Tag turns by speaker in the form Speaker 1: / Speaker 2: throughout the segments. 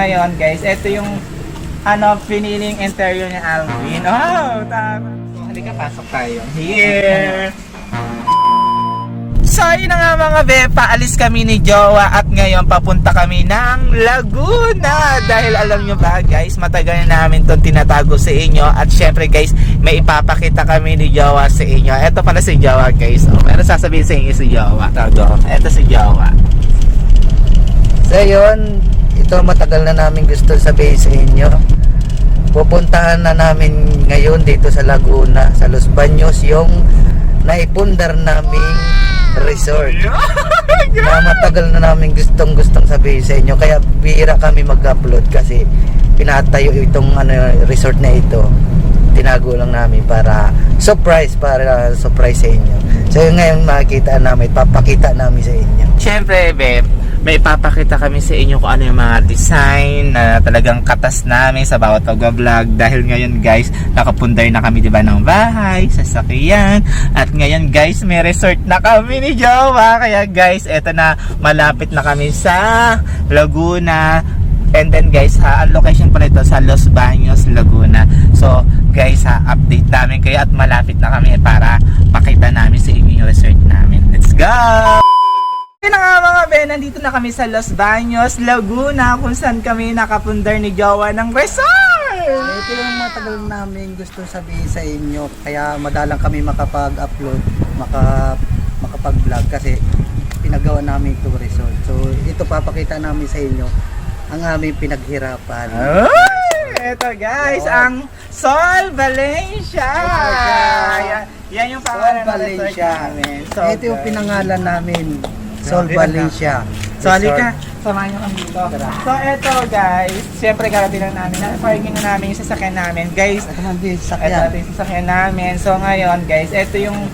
Speaker 1: ngayon guys, ito yung piniling interior ni Alvin. Oh, tama. So, halika, pasok tayo. Here! So yun na nga mga be, paalis kami ni Jowa at ngayon papunta kami ng Laguna. Dahil alam nyo ba guys, matagal na namin itong tinatago sa inyo. At syempre guys, may ipapakita kami ni Jowa sa inyo. Ito pala si Jowa guys. Meron sasabihin sa inyo si Jowa. Ito si Jowa.
Speaker 2: So yun, ito matagal na namin gusto sabihin sa inyo. Pupuntahan na namin ngayon dito sa Laguna, sa Los Baños, yung naipundar naming resort na matagal na namin gustong sabihin sa inyo, kaya bihira kami mag-upload kasi pinatayo itong resort na ito, tinago lang namin para surprise sa inyo. So yun ngayon makikita namin, papakita namin sa inyo.
Speaker 1: Syempre be, may ipapakita kami sa inyo kung ano yung mga design na talagang katas namin sa bawat pag-vlog. Dahil ngayon guys, nakapundar na kami diba ng bahay, sasakyan. At ngayon guys, may resort na kami ni Jowa. Kaya guys, eto na, malapit na kami sa Laguna. And then guys, ang location pala ito sa Los Baños, Laguna. So guys, update namin kayo at malapit na kami para pakita namin sa inyo yung resort namin. Let's go! Yun na nga mga be, nandito na kami sa Los Baños, Laguna, kung saan kami nakapundar ni Jowa ng resort!
Speaker 2: Ito yung matagal namin gusto sabihin sa inyo, kaya madalang kami makapag-upload, makapag-vlog kasi pinagawa namin itong resort. So ito papakita namin sa inyo ang aming pinaghirapan.
Speaker 1: Ito guys, ang Sol Valencia! Yan yung pangalan ng resort namin. So,
Speaker 2: ito yung pinangalan namin, Sol Valencia.
Speaker 1: So, halika, samahan nyo kami dito. So, eto guys, syempre karating lang namin, parking na namin yung sasakyan namin. Guys, ito yung sasakyan namin. So, ngayon guys, ito yung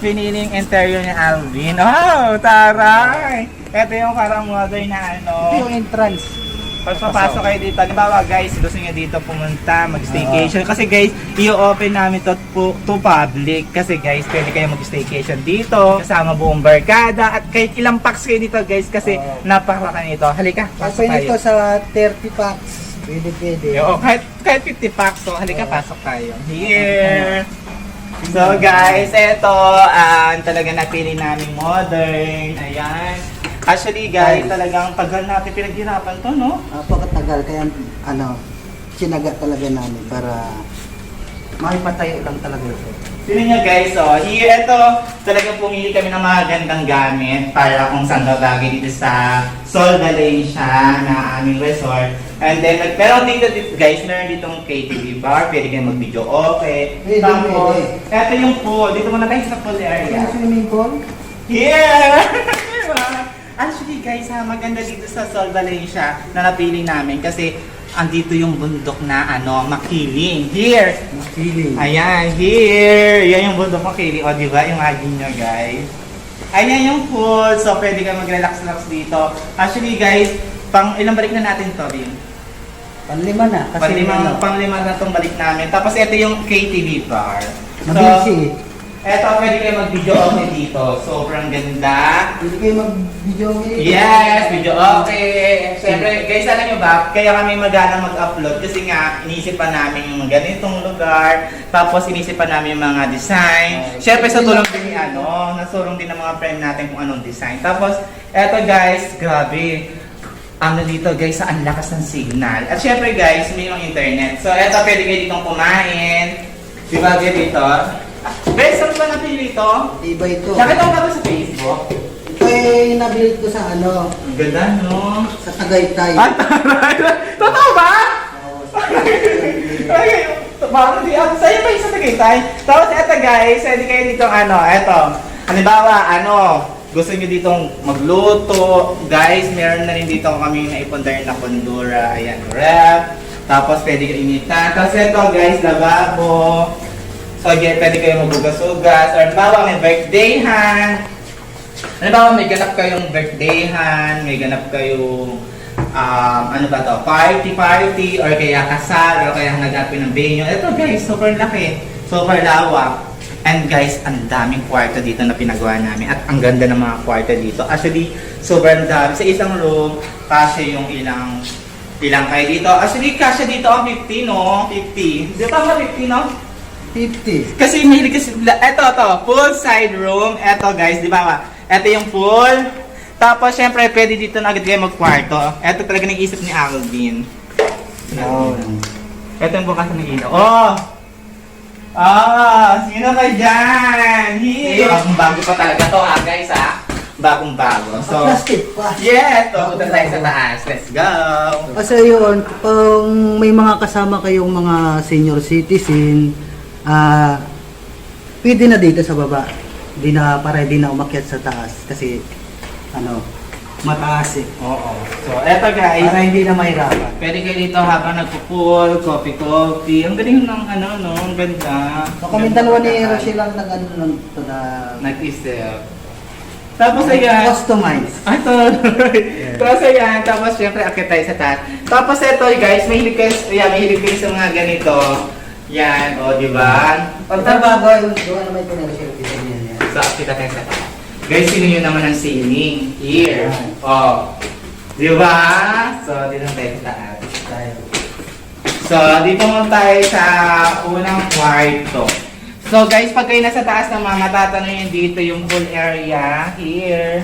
Speaker 1: piniling interior ni Alvin. Oh, taray! Ito yung parang modern na
Speaker 2: Ito yung entrance.
Speaker 1: Pag papasok kayo dito, halimbawa guys, gusto nyo dito pumunta, mag-staycation. Kasi guys, i-open namin to public. Kasi guys, pwede kayo mag-staycation dito, kasama buong barkada. At kahit ilang packs kayo dito guys, kasi napakaraka nito. Halika, pasok tayo.
Speaker 2: Ito sa 30 packs. Pwede.
Speaker 1: Kahit 50 packs, so halika, pasok tayo. Here! So guys, ito, talaga napili namin modern. Ayan. Actually guys, talagang tagal natin pinaghirapan to, no?
Speaker 2: Napakatagal, kaya sinaga talaga namin para maipatayo lang talaga ito.
Speaker 1: Sino nyo guys, here, ito, talagang pumili kami ng mga gandang gamit para kung saan bagay dito sa Sol Valencia na aming resort. And then, pero dito guys, meron ditong KTV bar, pwede kayo mag-video okay. Tapos, ito yung pool, dito muna tayo sa pool area.
Speaker 2: Swimming pool?
Speaker 1: Here! Actually guys, maganda dito sa Sol Valencia na napili namin kasi andito yung bundok na Makiling. Here!
Speaker 2: Makiling.
Speaker 1: Ayan, here! Yan yung bundok Makiling. O diba, imagine nyo guys. Ayan yung pool. So pwede ka mag-relax-relax dito. Actually guys, ilang balik na natin to, Bin?
Speaker 2: Panlima na.
Speaker 1: Panglima na itong balik namin. Tapos ito yung KTV bar.
Speaker 2: Mabisi.
Speaker 1: Eto, pwede kayo mag-video okay dito. Sobrang ganda.
Speaker 2: Pwede kayo mag-video okay?
Speaker 1: Yes, video okay. Siyempre, guys, alam nyo ba, kaya kami magana mag-upload kasi nga, inisip pa namin yung ganitong lugar. Tapos, inisip pa namin yung mga design. Siyempre, sa tulong din nasurong din ng mga friend natin kung anong design. Tapos, eto guys, grabe. Dito guys, ang lakas ng signal. At syempre guys, may yung internet. So, eto, pwede kayo ditong kumain. Diba, dito? Guys, saan ba napili ito?
Speaker 2: Iba ito.
Speaker 1: Nakita mo ba ito sa Facebook?
Speaker 2: Ito ay nabili ko sa
Speaker 1: Ang ganda, no?
Speaker 2: sa Tagaytay.
Speaker 1: Totoo ba? Okay, parang di ako. Sa'yo ba yung sa Tagaytay? Tapos eto guys, pwede kayo dito eto. Halimbawa, gusto nyo ditong magluto. Guys, meron na rin dito kami naipundar na kondura. Ayan, rep. Tapos pwede kayo initan. Tapos eto guys, lababo. So again, pwede kayo magugas-ugas. Or halimbawa, may birthdayhan. Halimbawa, may ganap kayong birthdayhan, may ganap kayong party, or kaya kasal, or kaya nagapin ng venue. Ito guys, super laki, super lawak. And guys, ang daming kwarto dito na pinagawa namin. At ang ganda ng mga kwarto dito. Actually, sobrang dami. Sa isang room, kasi yung ilang Ilang kayo dito? Actually, kasya dito ang 50, no? 50. Di ba 50, no?
Speaker 2: 50.
Speaker 1: Kasi mahilig kasi, eto, full side room. Eto guys, di ba? Eto yung full. Tapos syempre, pwede dito na agad kayo magkwarto. Eto talaga nag-isip ni Alvin.
Speaker 2: Oh.
Speaker 1: Eto yung bukas ng ilaw. Oh! Sino ka dyan? Bagong bago pa talaga to ha guys ha. Bagong bago. So,
Speaker 2: Plastic pa.
Speaker 1: yes! So, punta tayo sa taas. Let's go!
Speaker 2: Kasi yun, kung may mga kasama kayong mga senior citizen, pwede na dito sa baba. Para di na umakyat sa taas. Kasi, mataas eh.
Speaker 1: Oo. So, eto guys.
Speaker 2: Para hindi na mahirapan.
Speaker 1: Pwede kayo dito habang nagpo-pool, coffee. Ang galing ng ang ganda.
Speaker 2: So, kami dalawa ni Rochelle lang
Speaker 1: Nag-isip. Tapos ayan.
Speaker 2: Customize.
Speaker 1: Ito. Tapos ayan. Tapos syempre akit tayo sa taas. Tapos ito guys, mahilig kayo sa mga ganito. Yan, di ba?
Speaker 2: Pag trabaho, yung doon naman ito ni Rochelle. Yan.
Speaker 1: So, akit tayo sa taas. Guys, sino yun naman ang ceiling? Here. Di ba? So, dito tayo sa taas. So, dito mo tayo sa unang kwarto. So, guys, pag kayo nasa taas naman, matatanong yun dito yung pool area. Here.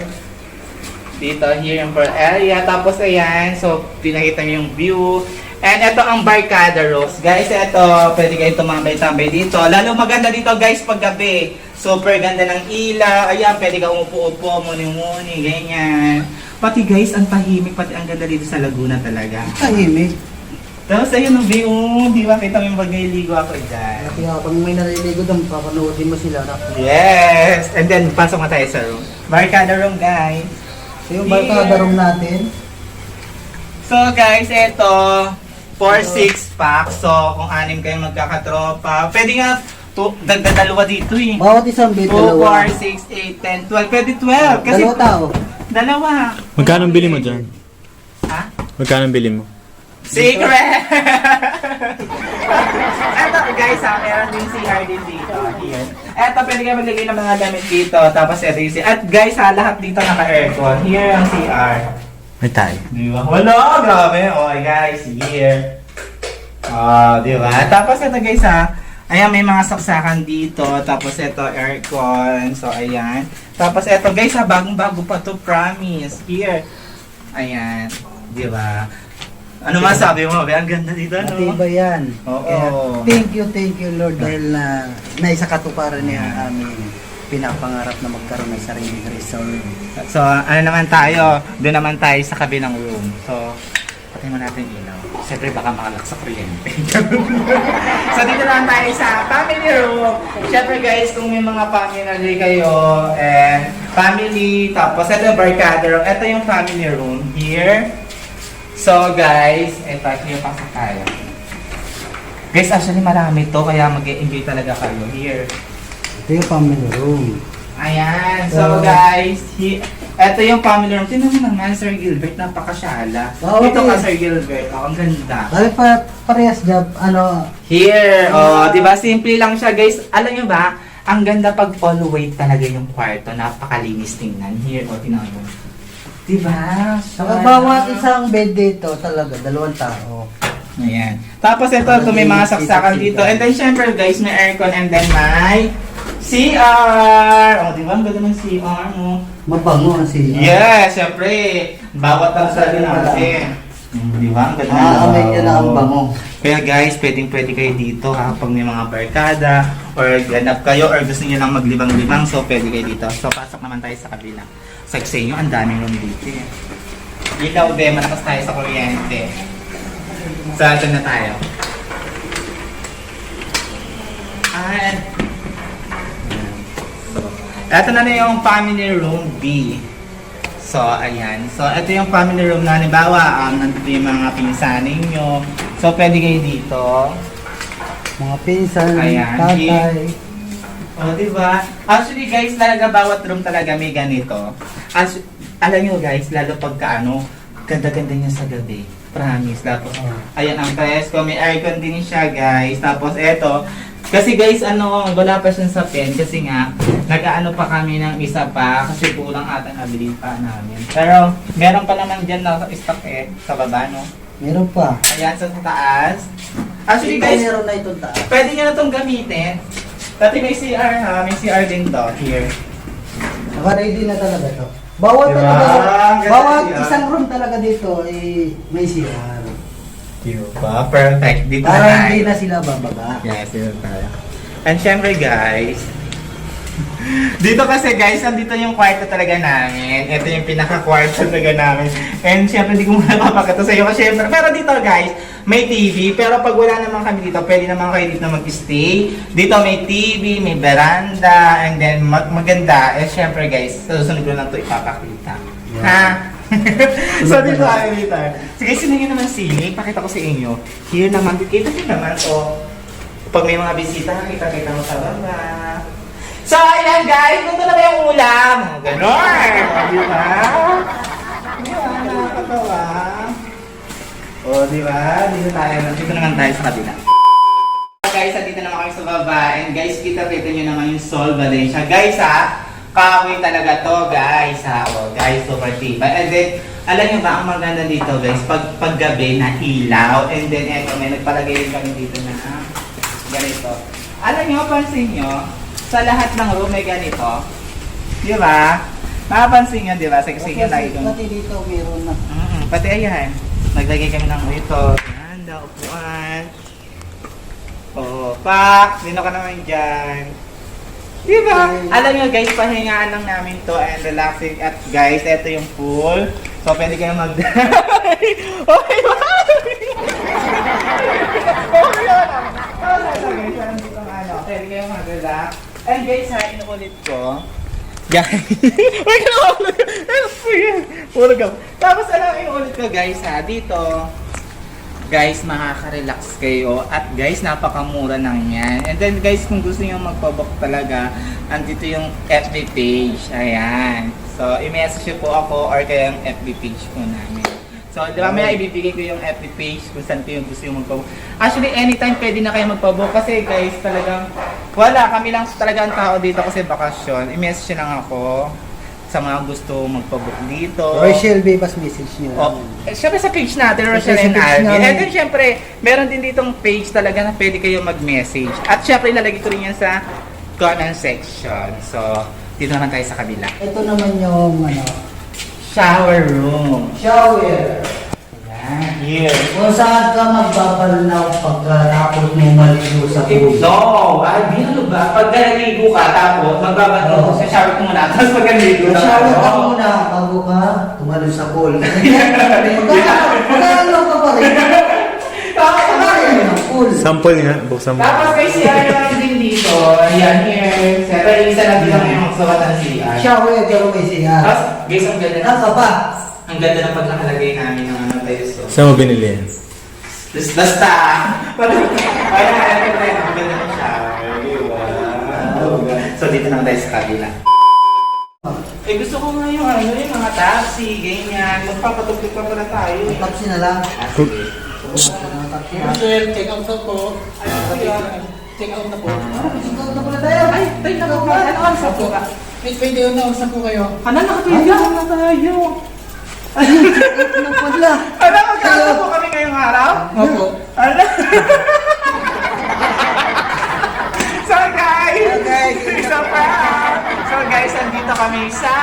Speaker 1: Dito, here yung pool area. Tapos, ayan. So, pinakita nyo yung view. And ito ang barkada rooms. Guys, ito, pwede kayo tumambay-tambay dito. Lalo maganda dito, guys, pag gabi. Super ganda ng ilaw. Ayan, pwede ka umupo-upo, muni-muni, ganyan. Pati guys, ang tahimik, pati ang ganda dito sa Laguna talaga.
Speaker 2: Tahimik.
Speaker 1: Tapos ayun ang view, di ba? Kita mo yung pag nililigo ako dyan.
Speaker 2: Kaya pag may naliligo doon, papanoodin mo sila.
Speaker 1: Yes! And then, pasok na tayo sa room. Barkada room, guys.
Speaker 2: So yung barkada room natin,
Speaker 1: So guys, ito, 4-6 pack. So, kung 6 kayo magkakatropa, pwede nga, dagdag dalawa dito eh.
Speaker 2: bawat isang bed,
Speaker 1: 2,
Speaker 2: dalawa.
Speaker 1: 4, 6, 8, 10, 12. Pwede 12. Kasi,
Speaker 2: Dalawa tao.
Speaker 1: dalawa.
Speaker 3: Magkano ang bili mo dyan?
Speaker 1: Ha?
Speaker 3: Magkano ang bili mo?
Speaker 1: Secret! Eto guys meron din CR din dito. Here. Eto, pwede kayo maglagay ng mga damit dito. Tapos eto yung CR. At guys lahat dito naka-aircon. Here ang CR.
Speaker 3: May tayo.
Speaker 1: Di ba? Wala! Grabe! Okay guys, here. Di ba? Tapos eto guys ayan, may mga saksakan dito. Tapos eto, aircon. So, ayan. Tapos eto guys bagong-bago pa to, promise. Here. Ayan. Di ba? Ano masabi mo? Ang ganda dito, no?
Speaker 2: Matibay yan.
Speaker 1: Oo.
Speaker 2: Kaya, thank you Lord dahil na naisakatuparan niya ang aming pinapangarap na magkaroon ng sariling resort.
Speaker 1: So, ano naman tayo? Doon naman tayo sa kabilang room. So, patay mo natin yung ilaw. Siyempre, baka makalak sa kuryente. So, dito naman tayo sa family room. Siyempre, guys, kung may mga family kayo, and family, tapos ito yung barkada room. Ito yung family room. Here. So, guys, ito yung pasok tayo. Guys, actually, marami to, kaya mag-enjoy talaga kayo. Here.
Speaker 2: Ito yung family room.
Speaker 1: Ayan. So guys, ito yung family room. Tingnan mo naman, Sir Gilbert, napakasyala.
Speaker 2: Oo,
Speaker 1: Dito
Speaker 2: okay.
Speaker 1: ka, Sir Gilbert. Ang ganda.
Speaker 2: Dahil parehas job,
Speaker 1: Here, di ba? Simple lang siya, guys. Alam nyo ba, ang ganda pag all white talaga yung kwarto. Napakalinis tingnan. Here, tingnan mo. Di ba?
Speaker 2: bawat isang bed dito talaga, 2 tao.
Speaker 1: Ayan. Tapos ito may mga saksakan dito. And then, syempre, guys, may aircon and then may CR! Di ba? Ang ganda ng CR mo.
Speaker 2: Mabango ang siya.
Speaker 1: Yes, syempre. Bawat ang sabi natin. Di ba? Ang ganda.
Speaker 2: Aamay niya na ang bango.
Speaker 1: Kaya guys, pwede kayo dito ha, pag may mga barkada or ganap kayo or gusto niyo lang maglibang-libang, so pwede kayo dito. So pasok naman tayo sa kabila. Sa inyo, ang daming room dito eh. Ikaw, be, malakas tayo sa kuryente. So, ito na tayo. And ito na yung family room B. So, ayan. So, ito yung family room na halimbawa, nandito yung mga pinsanin nyo. So, pwede kayo dito.
Speaker 2: Mga pinsan,
Speaker 1: Ayan.
Speaker 2: tatay.
Speaker 1: O, diba? Actually, guys, talaga bawat room talaga may ganito. Alam nyo, guys, lalo pagka ganda-ganda niya sa gabi. Promise. Tapos, ayan ang presko. May aircon din siya, guys. Tapos, eto. Kasi guys, wala pa siya sa pen kasi nga, nag-aano pa kami ng isa pa kasi kulang ata nabili pa namin. Pero, meron pa naman dyan na stock sa baba, no?
Speaker 2: Meron pa.
Speaker 1: Ayan, sa taas. Actually
Speaker 2: Guys,
Speaker 1: guys,
Speaker 2: meron na itong taas.
Speaker 1: pwede nyo na itong gamitin. Dati may CR ha, may CR din to. Here.
Speaker 2: Naka-ready na talaga to. Bawat
Speaker 1: Diba?
Speaker 2: talaga,
Speaker 1: Ang ganda
Speaker 2: bawat
Speaker 1: siya.
Speaker 2: isang room talaga dito may CR.
Speaker 1: Diba? Perfect. Dito
Speaker 2: Para
Speaker 1: na
Speaker 2: hindi
Speaker 1: tayo.
Speaker 2: na sila babaga.
Speaker 1: Yes, dito tayo. And syempre guys, dito kasi guys, andito yung kwarto talaga namin. Ito yung pinaka-kwarto talaga namin. And syempre, hindi ko muna papakita sa iyo. Kasi syempre, pero dito guys, may TV. Pero pag wala naman kami dito, pwede naman kayo dito mag-stay. Dito may TV, may veranda, and then maganda. And syempre guys, sa susunod ko lang ito ipapakita. Ha? So dito tayo dito. Sige, sino yun naman sili? Pakita ko sa inyo. Here naman, kita nyo naman to. Pag may mga bisita, kita-kita mo sa baba. So, ayan guys, ito na ba yung ulam? Ganon! Di ba? Ayan, nakakatawa. O, di ba? Dito naman tayo sa kabila. Guys, dito naman kami sa baba. And guys, kita-kita nyo naman yung Sol Valencia. Guys, ha? Kahoy talaga to, guys, ha? O, guys, super tibay. And then, alam nyo ba, ang maganda dito, guys, paggabi na ilaw. And then, eto, may nagpalagay rin kami dito na ganito. Alam nyo, pansin nyo, sa lahat ng room may ganito. Di ba? Mapapansin nyo, di ba? Kasi yun lagi kong...
Speaker 2: Pati dito meron na.
Speaker 1: Pati ayan. Naglagay kami ng ito. Yan, upuan. Oh, pak! Dino ka naman dyan. Di ba? Alam nyo guys, pahingaan lang namin to and relaxing. At guys, ito yung pool. So, pwede kayo mag... Okay, ba? Okay, ba? Pwede kayo mag-relax. And guys ha, inuulit ko. Guys, wait ka na ulit. Puro ka. Tapos alam, inuulit ko guys ha, dito. Guys, makaka-relax kayo. At guys, napakamura lang yan. And then guys, kung gusto nyo magpabook talaga, andito yung FB page. Ayan. So, i-message po ako or kaya yung FB page po namin. So, di ba, may ibibigay ko yung FB page kung saan ko yung gusto yung magpabook. Actually, anytime pwede na kayo magpabook kasi guys, talagang wala, kami lang talaga ang tao dito kasi bakasyon. I-message lang ako sa mga gusto magpabook dito.
Speaker 2: Rochelle Bebas message niyo.
Speaker 1: Oh, syempre sa page natin, Rochelle
Speaker 2: Sa
Speaker 1: and
Speaker 2: page
Speaker 1: Alvin.
Speaker 2: namin.
Speaker 1: And then syempre, meron din ditong page talaga na pwede kayo mag-message. At syempre, ilalagay ko rin yan sa comment section. So, dito naman tayo sa kabila.
Speaker 2: Ito naman yung
Speaker 1: Shower room.
Speaker 2: shower.
Speaker 1: Yan, here.
Speaker 2: Kung saan ka magbabalnaw pagkatapos mo maligo sa pool.
Speaker 1: No! Ay, di ano ba? Pag naligo ka, tapos magbabato sa shower ko muna, tapos pag naligo na
Speaker 2: Shower ka muna bago ka tumalo sa pool. Magkano ka pa rin? Kakain ng pool.
Speaker 3: Sample nga, buksan mo.
Speaker 1: Tapos guys, CR naman din dito. Ayan, here. Siyempre, isa lang din lang yung magsukat ng CR.
Speaker 2: Shower pero may siya.
Speaker 1: Tapos, guys, ang ganda na.
Speaker 2: Naka ba?
Speaker 1: Ang ganda ng pagkakalagay namin ng ano tayo.
Speaker 3: Saan mo binili yan?
Speaker 1: Basta! Ayan, ang ganda ng shower. Diba? So, dito naman tayo sa kabila. Eh, gusto ko nga yung ano, yung mga taxi, ganyan. Magpapatugtog pa pala tayo.
Speaker 2: Tapos na lang.
Speaker 1: Ah, sige.
Speaker 4: Sir, check out na po. Check out na po.
Speaker 2: Ikaw na pala tayo.
Speaker 1: Ay, tayo na po. Ano oras na po ka?
Speaker 4: Pwede yun na, usan po kayo.
Speaker 1: Ano, nakatiga na tayo.
Speaker 2: Ano pala?
Speaker 1: Ano, magkakaroon po kami ngayong araw?
Speaker 4: Opo.
Speaker 1: Ano? So guys, so guys, andito kami sa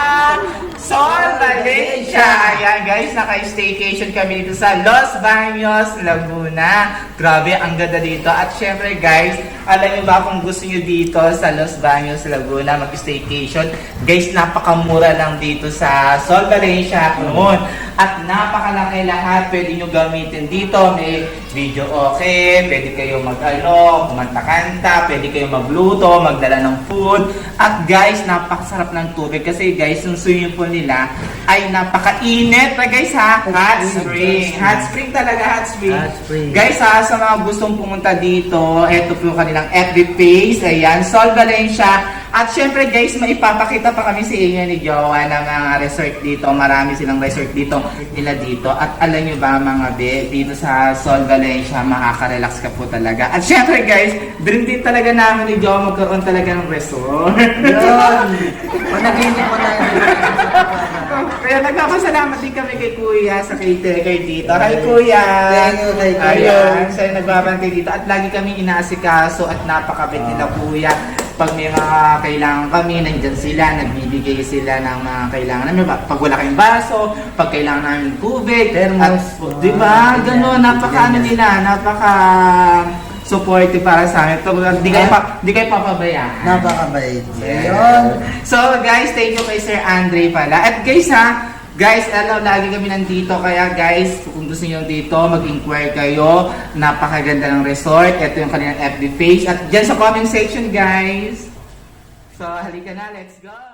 Speaker 1: Sol Valencia. Ayan guys, naka-staycation kami dito sa Los Baños, Laguna. Grabe, ang ganda dito. At syempre guys, alam niyo ba kung gusto niyo dito sa Los Baños, Laguna, mag-staycation? Guys, napakamura lang dito sa Sol Valencia noon. At napakalaki lahat, pwede nyo gamitin dito. May video okay, pwede kayo kumanta-kanta, pwede kayo magluto, magdala ng food. At guys, napakasarap ng tubig kasi guys, yung swimming pool nila ay napakainit na guys ha. Hot spring. Hot spring talaga, hot spring.
Speaker 2: Hot spring.
Speaker 1: Guys ha, sa mga gustong pumunta dito, eto po yung kanilang FB page. Ayan, Sol Valencia. At syempre guys, maipapakita pa kami sa inyo ni Jowa ng mga resort dito. Marami silang resort dito nila dito. At alam nyo ba mga be, dito sa Sol Valencia, makaka-relax ka po talaga. At syempre guys, dream din talaga namin ni Jowa magkaroon talaga ng resort.
Speaker 2: Yun. Panaginip pa tayo.
Speaker 1: Kaya nagpapasalamat din kami kay Kuya sa caretaker dito. Hi Kuya!
Speaker 2: Thank you kay Kuya.
Speaker 1: Ayan, siya yung nagbabantay dito. At lagi kami inaasikaso at napakabait nila Kuya. Pag may mga kailangan kami, nandyan sila, nagbibigay sila ng mga kailangan namin. Pag wala kayong baso, pag kailangan namin tubig.
Speaker 2: Thermos.
Speaker 1: Di ba? Gano'n, napaka ano nila, napaka supportive para sa amin. Di kayo papabayaan.
Speaker 2: Napakabait.
Speaker 1: Yes.
Speaker 2: Ayun.
Speaker 1: So guys, thank you kay Sir Andre pala. At guys guys, lagi kami nandito. Kaya guys, kung gusto niyo dito, mag-inquire kayo. Napakaganda ng resort. Ito yung kanilang FB page. At dyan sa comment section guys. So halika na, let's go!